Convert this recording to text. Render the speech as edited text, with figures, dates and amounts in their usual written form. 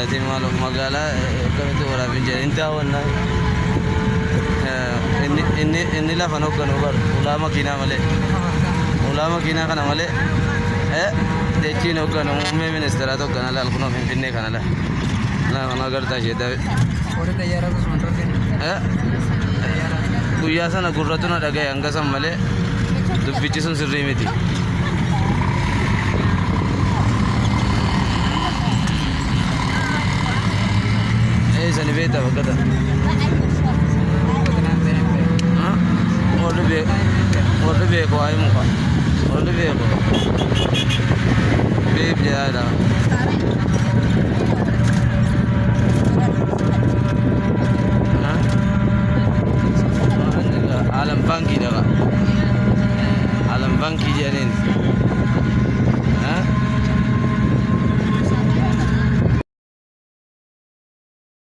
Ati malu magala kami tu orang pinjam inta wana ini lah fano kan over ulama kina kan amale dechi no kan umme minister atau kan ala alkuno pinne kan ala na mana garta jeda ore tayara to mantra guyya sana gurratuna daga yanga sammale dubbichi sun sirri miti sani beta wakata order be ko ay muka order be ko be jada alam banki daga alam banki janin